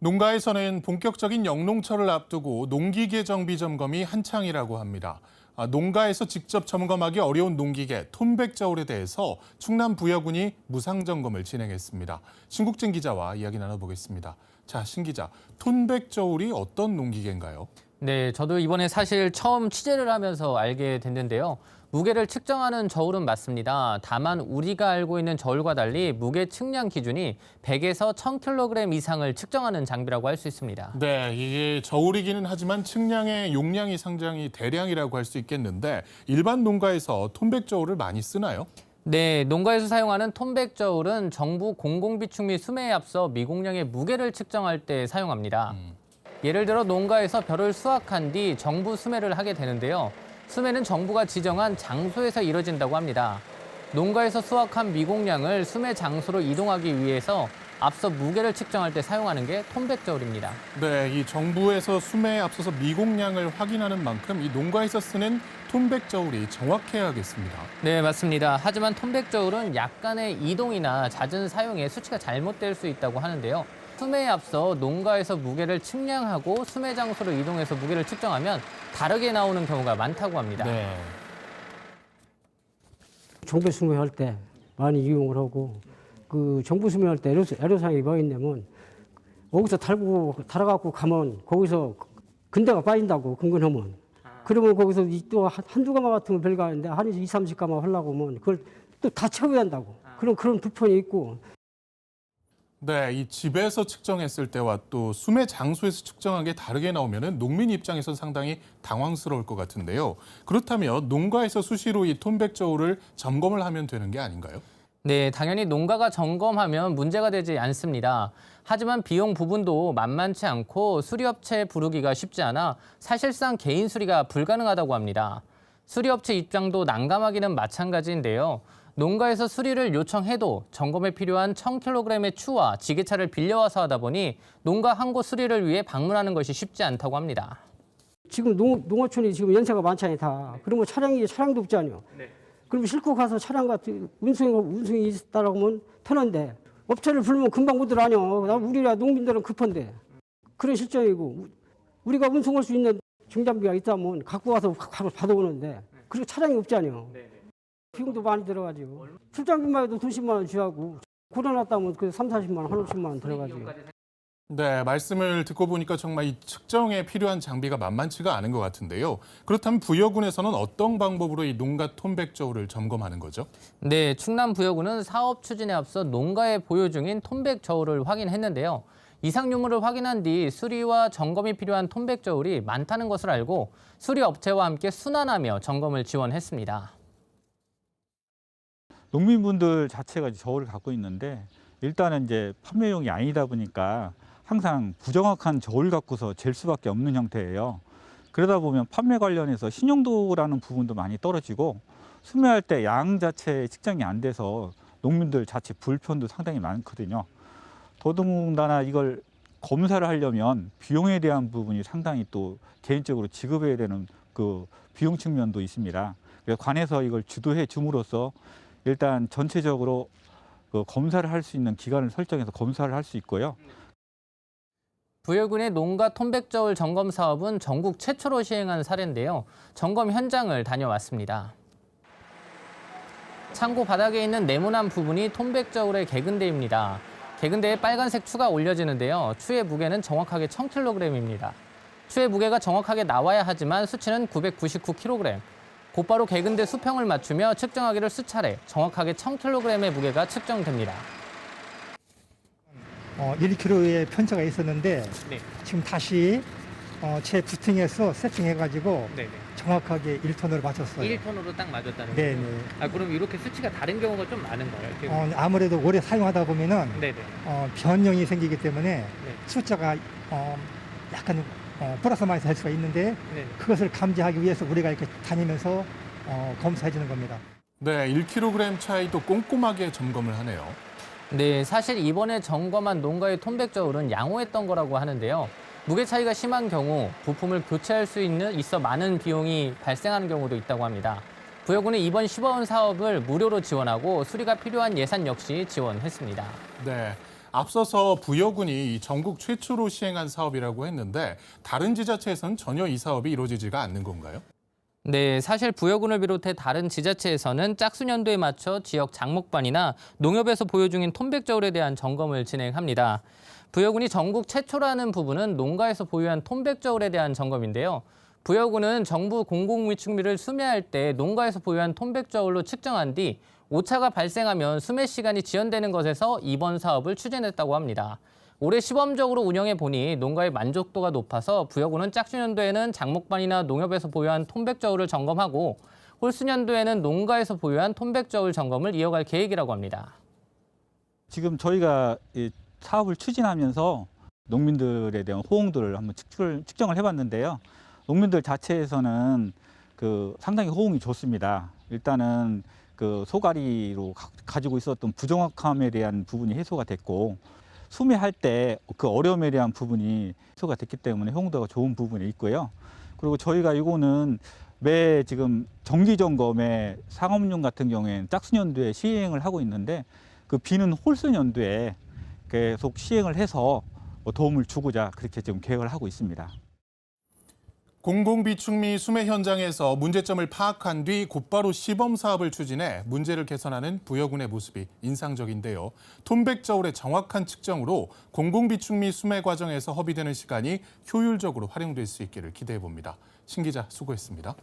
농가에서는 본격적인 영농철을 앞두고 농기계 정비 점검이 한창이라고 합니다. 농가에서 직접 점검하기 어려운 농기계 톤백저울에 대해서 충남 부여군이 무상 점검을 진행했습니다. 신국진 기자와 이야기 나눠보겠습니다. 자, 신 기자, 톤백저울이 어떤 농기계인가요? 네, 저도 이번에 사실 처음 취재를 하면서 알게 됐는데요. 무게를 측정하는 저울은 맞습니다. 다만 우리가 알고 있는 저울과 달리 무게 측량 기준이 100에서 1000kg 이상을 측정하는 장비라고 할 수 있습니다. 네, 이게 저울이기는 하지만 측량의 용량이 상당히 대량이라고 할 수 있겠는데 일반 농가에서 톤백저울을 많이 쓰나요? 네, 농가에서 사용하는 톤백 저울은 정부 공공비축 및 수매에 앞서 미공량의 무게를 측정할 때 사용합니다. 예를 들어 농가에서 벼를 수확한 뒤 정부 수매를 하게 되는데요. 수매는 정부가 지정한 장소에서 이뤄진다고 합니다. 농가에서 수확한 미공량을 수매 장소로 이동하기 위해서 앞서 무게를 측정할 때 사용하는 게 톤백 저울입니다. 네, 이 정부에서 수매에 앞서서 미공량을 확인하는 만큼 이 농가에서 쓰는 톤백저울이 정확해야겠습니다. 네, 맞습니다. 하지만 톤백 저울은 약간의 이동이나 잦은 사용에 수치가 잘못될 수 있다고 하는데요. 수매에 앞서 농가에서 무게를 측량하고 수매 장소로 이동해서 무게를 측정하면 다르게 나오는 경우가 많다고 합니다. 네. 정부 수매할 때 많이 이용을 하고 그 정부 수매할 때 애로사항이 뭐 있냐면 거기서 달아갖고 가면 거기서 근대가 빠진다고 근근하면 그러면 거기서 또 한두 가마 같은 거 별거하는데 한 20, 30가마 하려고 하면 그걸 또 다 채워야 한다고 그런 불편이 있고. 네, 이 집에서 측정했을 때와 또 수매 장소에서 측정한 게 다르게 나오면 농민 입장에서 상당히 당황스러울 것 같은데요. 그렇다면 농가에서 수시로 이 톤백저울을 점검을 하면 되는 게 아닌가요? 네, 당연히 농가가 점검하면 문제가 되지 않습니다. 하지만 비용 부분도 만만치 않고 수리업체 부르기가 쉽지 않아 사실상 개인 수리가 불가능하다고 합니다. 수리업체 입장도 난감하기는 마찬가지인데요. 농가에서 수리를 요청해도 점검에 필요한 1000kg의 추와 지게차를 빌려와서 하다 보니 농가 한 곳 수리를 위해 방문하는 것이 쉽지 않다고 합니다. 지금 농어촌이 지금 연세가 많잖아요 다. 그러면 차량도 없잖아요. 그럼 싣고 가서 차량 같은 운송이 있다라고 하면 터는데 업체를 부르면 금방 못 들어가냐. 우리라 농민들은 급한데 그런 실정이고 우리가 운송할 수 있는 중장비가 있다면 갖고 와서 바로 받아오는데 그리고 차량이 없잖아요. 비용도 많이 들어가지고 출장비만 해도 20만 원 주하고 고려놨다면 그 3, 40만 원, 한 50만 원 들어가지고. 네, 말씀을 듣고 보니까 정말 이 측정에 필요한 장비가 만만치가 않은 것 같은데요. 그렇다면 부여군에서는 어떤 방법으로 이 농가 톤백저울을 점검하는 거죠? 네, 충남 부여군은 사업 추진에 앞서 농가에 보유 중인 톤백 저울을 확인했는데요. 이상 유무를 확인한 뒤 수리와 점검이 필요한 톤백 저울이 많다는 것을 알고 수리 업체와 함께 순환하며 점검을 지원했습니다. 농민분들 자체가 저울을 갖고 있는데 일단은 이제 판매용이 아니다 보니까 항상 부정확한 저울 갖고서 잴 수밖에 없는 형태예요. 그러다 보면 판매 관련해서 신용도라는 부분도 많이 떨어지고 수매할 때 양 자체 측정이 안 돼서 농민들 자체 불편도 상당히 많거든요. 더더군다나 이걸 검사를 하려면 비용에 대한 부분이 상당히 또 개인적으로 지급해야 되는 그 비용 측면도 있습니다. 그래서 관에서 이걸 주도해 줌으로써 일단 전체적으로 그 검사를 할 수 있는 기간을 설정해서 검사를 할 수 있고요. 부여군의 농가 톤백 저울 점검 사업은 전국 최초로 시행한 사례인데요. 점검 현장을 다녀왔습니다. 창고 바닥에 있는 네모난 부분이 톤백 저울의 개근대입니다. 개근대에 빨간색 추가 올려지는데요. 추의 무게는 정확하게 1000kg입니다. 추의 무게가 정확하게 나와야 하지만 수치는 999kg. 곧바로 개근대 수평을 맞추며 측정하기를 수차례 정확하게 1000kg의 무게가 측정됩니다. 1kg의 편차가 있었는데 네. 지금 다시 재부팅해서 세팅해가지고 정확하게 1톤으로 맞췄어요. 1톤으로 딱 맞았다는 거죠? 네네. 그럼 이렇게 수치가 다른 경우가 좀 많은가요? 아무래도 오래 사용하다 보면은 네네. 변형이 생기기 때문에 네. 숫자가 약간 플러스 마이너스 할 수가 있는데 네. 그것을 감지하기 위해서 우리가 이렇게 다니면서 검사해 주는 겁니다. 네, 1kg 차이도 꼼꼼하게 점검을 하네요. 네, 사실 이번에 점검한 농가의 톤백 저울은 양호했던 거라고 하는데요. 무게 차이가 심한 경우 부품을 교체할 수 있어 많은 비용이 발생하는 경우도 있다고 합니다. 부여군은 이번 시범 사업을 무료로 지원하고 수리가 필요한 예산 역시 지원했습니다. 네. 앞서서 부여군이 전국 최초로 시행한 사업이라고 했는데 다른 지자체에서는 전혀 이 사업이 이루어지지가 않는 건가요? 네, 사실 부여군을 비롯해 다른 지자체에서는 짝수년도에 맞춰 지역 장목반이나 농협에서 보유 중인 톤백저울에 대한 점검을 진행합니다. 부여군이 전국 최초라는 부분은 농가에서 보유한 톤백저울에 대한 점검인데요. 부여군은 정부 공공위축비를 수매할 때 농가에서 보유한 톤백저울로 측정한 뒤 오차가 발생하면 수매 시간이 지연되는 것에서 이번 사업을 추진했다고 합니다. 올해 시범적으로 운영해 보니 농가의 만족도가 높아서 부여군은 짝수년도에는 장목반이나 농협에서 보유한 톤백저울을 점검하고 홀수년도에는 농가에서 보유한 톤백저울 점검을 이어갈 계획이라고 합니다. 지금 저희가 이 사업을 추진하면서 농민들에 대한 호응도를 한번 측정을 해봤는데요. 농민들 자체에서는 상당히 호응이 좋습니다. 일단은 소가리로 가지고 있었던 부정확함에 대한 부분이 해소가 됐고, 수매할 때 그 어려움에 대한 부분이 해소가 됐기 때문에 호응도가 좋은 부분이 있고요. 그리고 저희가 이거는 매 지금 정기 점검에 상업용 같은 경우에는 짝수년도에 시행을 하고 있는데 그 비는 홀수년도에 계속 시행을 해서 도움을 주고자 그렇게 지금 계획을 하고 있습니다. 공공비축미 수매 현장에서 문제점을 파악한 뒤 곧바로 시범 사업을 추진해 문제를 개선하는 부여군의 모습이 인상적인데요. 톤백저울의 정확한 측정으로 공공비축미 수매 과정에서 허비되는 시간이 효율적으로 활용될 수 있기를 기대해 봅니다. 신 기자 수고했습니다.